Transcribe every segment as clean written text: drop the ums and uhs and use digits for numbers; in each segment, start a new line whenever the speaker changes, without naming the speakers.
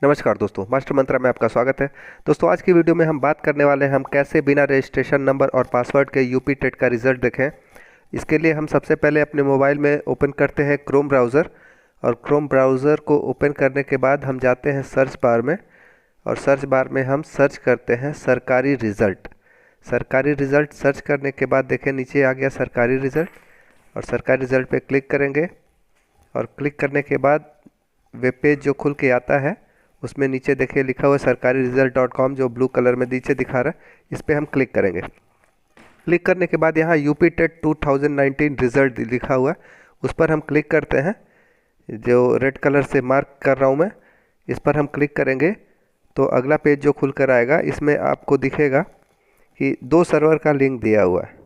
नमस्कार दोस्तों, मास्टर मंत्रा में आपका स्वागत है। दोस्तों, आज की वीडियो में हम बात करने वाले हैं हम कैसे बिना रजिस्ट्रेशन नंबर और पासवर्ड के यूपी टेट का रिज़ल्ट देखें। इसके लिए हम सबसे पहले अपने मोबाइल में ओपन करते हैं क्रोम ब्राउज़र, और क्रोम ब्राउज़र को ओपन करने के बाद हम जाते हैं सर्च बार में, और सर्च बार में हम सर्च करते हैं सरकारी रिज़ल्ट। सरकारी रिज़ल्ट सर्च करने के बाद देखें नीचे आ गया सरकारी रिज़ल्ट, और सरकारी रिज़ल्ट पे क्लिक करेंगे। और क्लिक करने के बाद वेब पेज जो खुल के आता है उसमें नीचे देखिए लिखा हुआ है सरकारी रिजल्ट .com, जो ब्लू कलर में नीचे दिखा रहा है। इस पर हम क्लिक करेंगे। क्लिक करने के बाद यहाँ यूपी टेट 2019 रिजल्ट लिखा हुआ है, उस पर हम क्लिक करते हैं। जो रेड कलर से मार्क कर रहा हूँ मैं, इस पर हम क्लिक करेंगे तो अगला पेज जो खुल कर आएगा इसमें आपको दिखेगा कि दो सर्वर का लिंक दिया हुआ है।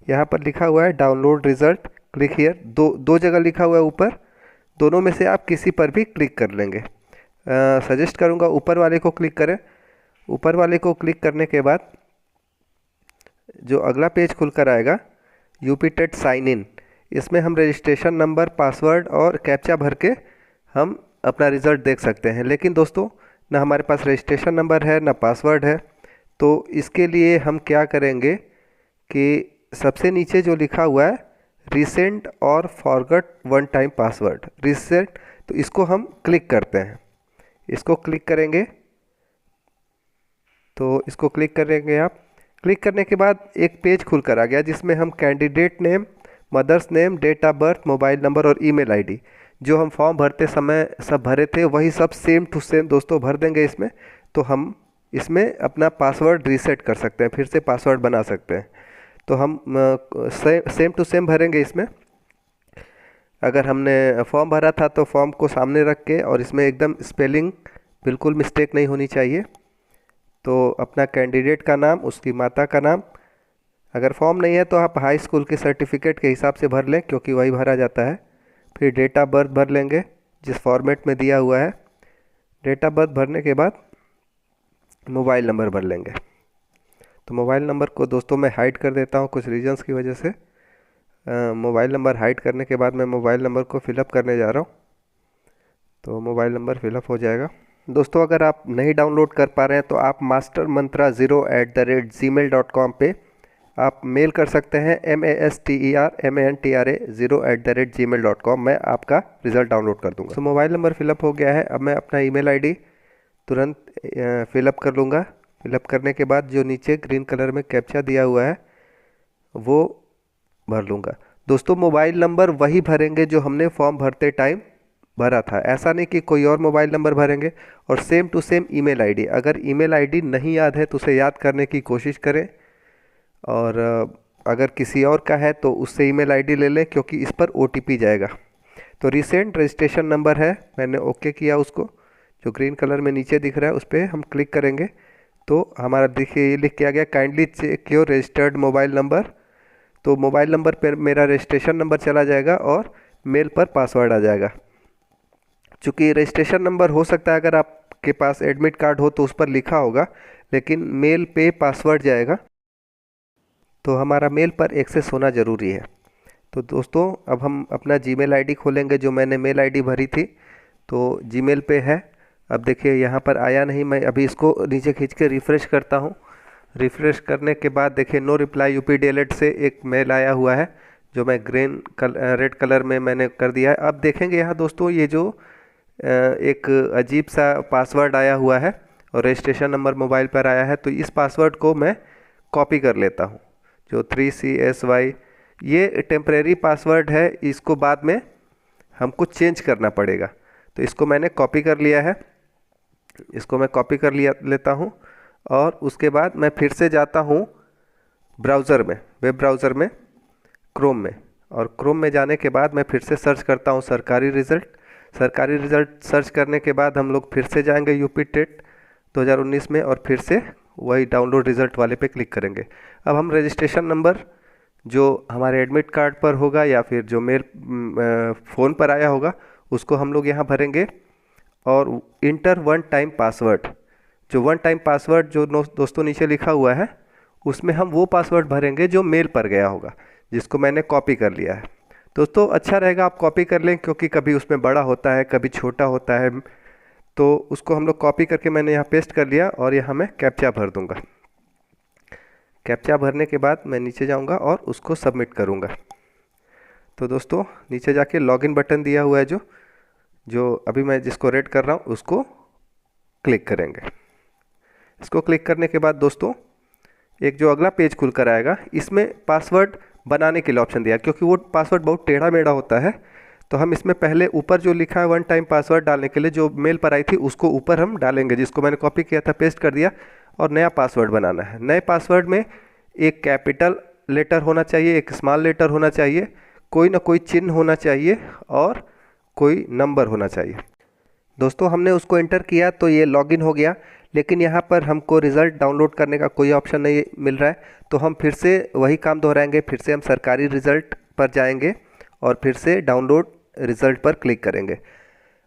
यहाँ पर लिखा हुआ है डाउनलोड रिजल्ट, क्लिक हियर। दो जगह लिखा हुआ है ऊपर, दोनों में से आप किसी पर भी क्लिक कर लेंगे। सजेस्ट करूँगा ऊपर वाले को क्लिक करें। ऊपर वाले को क्लिक करने के बाद जो अगला पेज खुलकर आएगा यूपी टेट साइन इन, इसमें हम रजिस्ट्रेशन नंबर, पासवर्ड और कैप्चा भर के हम अपना रिज़ल्ट देख सकते हैं। लेकिन दोस्तों, ना हमारे पास रजिस्ट्रेशन नंबर है ना पासवर्ड है। तो इसके लिए हम क्या करेंगे कि सबसे नीचे जो लिखा हुआ है रिसेंट और forgot one time password, recent, तो इसको हम क्लिक करते हैं। इसको क्लिक करेंगे तो इसको क्लिक करेंगे आप। क्लिक करने के बाद एक पेज खुलकर आ गया जिसमें हम candidate name, mother's name, date of birth, mobile number और ईमेल आईडी, जो हम फॉर्म भरते समय सब भरे थे वही सब सेम टू सेम दोस्तों भर देंगे इसमें। तो हम इसमें अपना पासवर्ड रीसेट कर सकते हैं, फिर से पासवर्ड बना सकते हैं। तो हम सेम टू सेम भरेंगे इसमें। अगर हमने फॉर्म भरा था तो फॉर्म को सामने रख के, और इसमें एकदम स्पेलिंग बिल्कुल मिस्टेक नहीं होनी चाहिए। तो अपना कैंडिडेट का नाम, उसकी माता का नाम, अगर फॉर्म नहीं है तो आप हाई स्कूल के सर्टिफिकेट के हिसाब से भर लें क्योंकि वही भरा जाता है। फिर डेट ऑफ बर्थ भर लेंगे जिस फॉर्मेट में दिया हुआ है। डेट ऑफ बर्थ भरने के बाद मोबाइल नंबर भर लेंगे। तो मोबाइल नंबर को दोस्तों मैं हाइड कर देता हूँ कुछ रीजंस की वजह से। मोबाइल नंबर हाइड करने के बाद मैं मोबाइल नंबर को फिलअप करने जा रहा हूँ, तो मोबाइल नंबर फिलअप हो जाएगा। दोस्तों, अगर आप नहीं डाउनलोड कर पा रहे हैं तो आप मास्टर मंत्रा 0@gmail.com पे आप मेल कर सकते हैं, mastermantra0@gmail.com। मैं आपका रिज़ल्ट डाउनलोड कर दूंगा। तो मोबाइल नंबर फिलअप हो गया है। अब मैं अपना ईमेल आईडी तुरंत फिलअप कर लूँगा। फिलअप करने के बाद जो नीचे ग्रीन कलर में कैप्चा दिया हुआ है वो भर लूँगा। दोस्तों, मोबाइल नंबर वही भरेंगे जो हमने फॉर्म भरते टाइम भरा था, ऐसा नहीं कि कोई और मोबाइल नंबर भरेंगे। और same to same email ID, अगर ईमेल आईडी नहीं याद है तो उसे याद करने की कोशिश करें। और अगर किसी और का है तो उससे ईमेल आईडी ले लें क्योंकि इस पर ओटीपी जाएगा। तो रिसेंट रजिस्ट्रेशन नंबर है, मैंने ओके किया उसको, जो ग्रीन कलर में नीचे दिख रहा है उस पर हम क्लिक करेंगे तो हमारा देखिए ये लिख के आ गया kindly check your registered mobile number. तो मोबाइल नंबर पर मेरा रजिस्ट्रेशन नंबर चला जाएगा और मेल पर पासवर्ड आ जाएगा। चूँकि रजिस्ट्रेशन नंबर हो सकता है अगर आपके पास एडमिट कार्ड हो तो उस पर लिखा होगा, लेकिन मेल पे पासवर्ड जाएगा, तो हमारा मेल पर एक्सेस होना ज़रूरी है। तो दोस्तों, अब हम अपना जीमेल आईडी खोलेंगे, जो मैंने मेल आईडी भरी थी तो जीमेल पे है। अब देखिए यहाँ पर आया नहीं, मैं अभी इसको नीचे खींच के रिफ़्रेश करता हूँ। रिफ़्रेश करने के बाद देखिए नो रिप्लाई यूपी DLED से एक मेल आया हुआ है, जो मैं रेड कलर में मैंने कर दिया है। अब देखेंगे यहाँ दोस्तों ये जो एक अजीब सा पासवर्ड आया हुआ है और रजिस्ट्रेशन नंबर मोबाइल पर आया है, तो इस पासवर्ड को मैं कॉपी कर लेता हूँ। जो 3CSY ये टेम्परेरी पासवर्ड है, इसको बाद में हमको चेंज करना पड़ेगा। तो इसको मैंने कॉपी कर लिया है, इसको मैं कॉपी कर लेता हूँ। और उसके बाद मैं फिर से जाता हूँ ब्राउज़र में, वेब ब्राउज़र में, क्रोम में। और क्रोम में जाने के बाद मैं फिर से सर्च करता हूँ सरकारी रिज़ल्ट। सरकारी रिज़ल्ट सर्च करने के बाद हम लोग फिर से जाएंगे यूपी टेट 2019 में, और फिर से वही डाउनलोड रिज़ल्ट वाले पे क्लिक करेंगे। अब हम रजिस्ट्रेशन नंबर जो हमारे एडमिट कार्ड पर होगा या फिर जो मेल फ़ोन पर आया होगा उसको हम लोग यहाँ भरेंगे। और इंटर वन टाइम पासवर्ड, जो वन टाइम पासवर्ड जो दोस्तों नीचे लिखा हुआ है उसमें हम वो पासवर्ड भरेंगे जो मेल पर गया होगा, जिसको मैंने कॉपी कर लिया है। दोस्तों, अच्छा रहेगा आप कॉपी कर लें क्योंकि कभी उसमें बड़ा होता है कभी छोटा होता है, तो उसको हम लोग कॉपी करके मैंने यहाँ पेस्ट कर लिया और यहाँ मैं कैप्चा भर दूंगा। कैप्चा भरने के बाद मैं नीचे जाऊंगा और उसको सबमिट करूंगा। तो दोस्तों नीचे जाके लॉगिन बटन दिया हुआ है जो अभी मैं जिसको रेड कर रहा हूँ उसको क्लिक करेंगे। इसको क्लिक करने के बाद दोस्तों एक जो अगला पेज खुल कर आएगा, इसमें पासवर्ड बनाने के लिए ऑप्शन दिया, क्योंकि वो पासवर्ड बहुत टेढ़ा मेढ़ा होता है। तो हम इसमें पहले ऊपर जो लिखा है 1 टाइम पासवर्ड डालने के लिए जो मेल पर आई थी उसको ऊपर हम डालेंगे, जिसको मैंने कॉपी किया था, पेस्ट कर दिया, और नया पासवर्ड बनाना है। नए पासवर्ड में एक कैपिटल लेटर होना चाहिए, एक स्मॉल लेटर होना चाहिए, कोई ना कोई चिन्ह होना चाहिए और कोई नंबर होना चाहिए। दोस्तों हमने उसको एंटर किया तो ये लॉगिन हो गया, लेकिन यहाँ पर हमको रिज़ल्ट डाउनलोड करने का कोई ऑप्शन नहीं मिल रहा है। तो हम फिर से वही काम दोहराएंगे, फिर से हम सरकारी रिज़ल्ट पर जाएंगे और फिर से डाउनलोड रिज़ल्ट पर क्लिक करेंगे।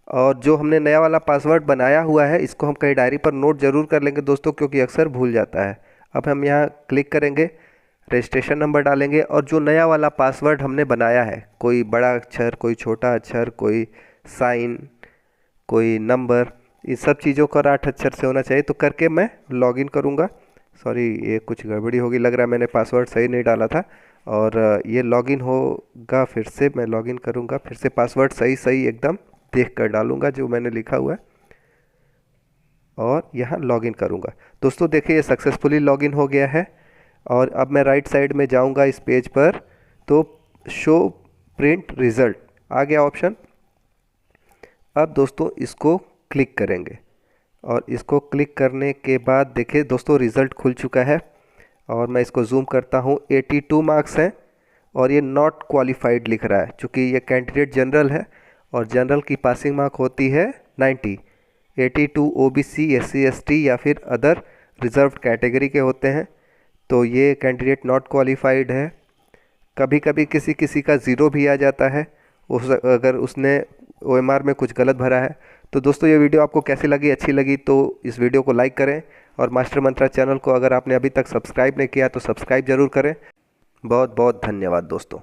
और जो हमने नया वाला पासवर्ड बनाया हुआ है इसको हम कहीं डायरी पर नोट ज़रूर कर लेंगे दोस्तों, क्योंकि अक्सर भूल जाता है। अब हम यहाँ क्लिक करेंगे, रजिस्ट्रेशन नंबर डालेंगे और जो नया वाला पासवर्ड हमने बनाया है, कोई बड़ा अक्षर, कोई छोटा अक्षर, कोई साइन, कोई नंबर, इन सब चीज़ों का 8 अक्षर से होना चाहिए। तो करके मैं लॉगिन करूँगा। सॉरी, ये कुछ गड़बड़ी होगी, लग रहा है मैंने पासवर्ड सही नहीं डाला था। और ये लॉगिन होगा, फिर से मैं लॉगिन करूँगा, फिर से पासवर्ड सही एकदम देख कर डालूँगा जो मैंने लिखा हुआ है और यहाँ लॉगिन करूँगा। दोस्तों देखिए ये सक्सेसफुली लॉगिन हो गया है। और अब मैं राइट साइड में जाऊँगा इस पेज पर, तो शो प्रिंट रिज़ल्ट आ गया ऑप्शन। अब दोस्तों इसको क्लिक करेंगे और इसको क्लिक करने के बाद देखिए दोस्तों रिज़ल्ट खुल चुका है। और मैं इसको जूम करता हूँ, 82 मार्क्स हैं और ये नॉट क्वालिफाइड लिख रहा है, चूँकि ये कैंडिडेट जनरल है और जनरल की पासिंग मार्क होती है 90। 82 OBC, SC ST या फिर अदर रिजर्व्ड कैटेगरी के होते हैं। तो ये कैंडिडेट नॉट क्वालिफाइड है। कभी कभी किसी किसी का ज़ीरो भी आ जाता है अगर उसने OMR में कुछ गलत भरा है। तो दोस्तों ये वीडियो आपको कैसी लगी, अच्छी लगी तो इस वीडियो को लाइक करें और मास्टर मंत्रा चैनल को अगर आपने अभी तक सब्सक्राइब नहीं किया तो सब्सक्राइब जरूर करें। बहुत बहुत धन्यवाद दोस्तों।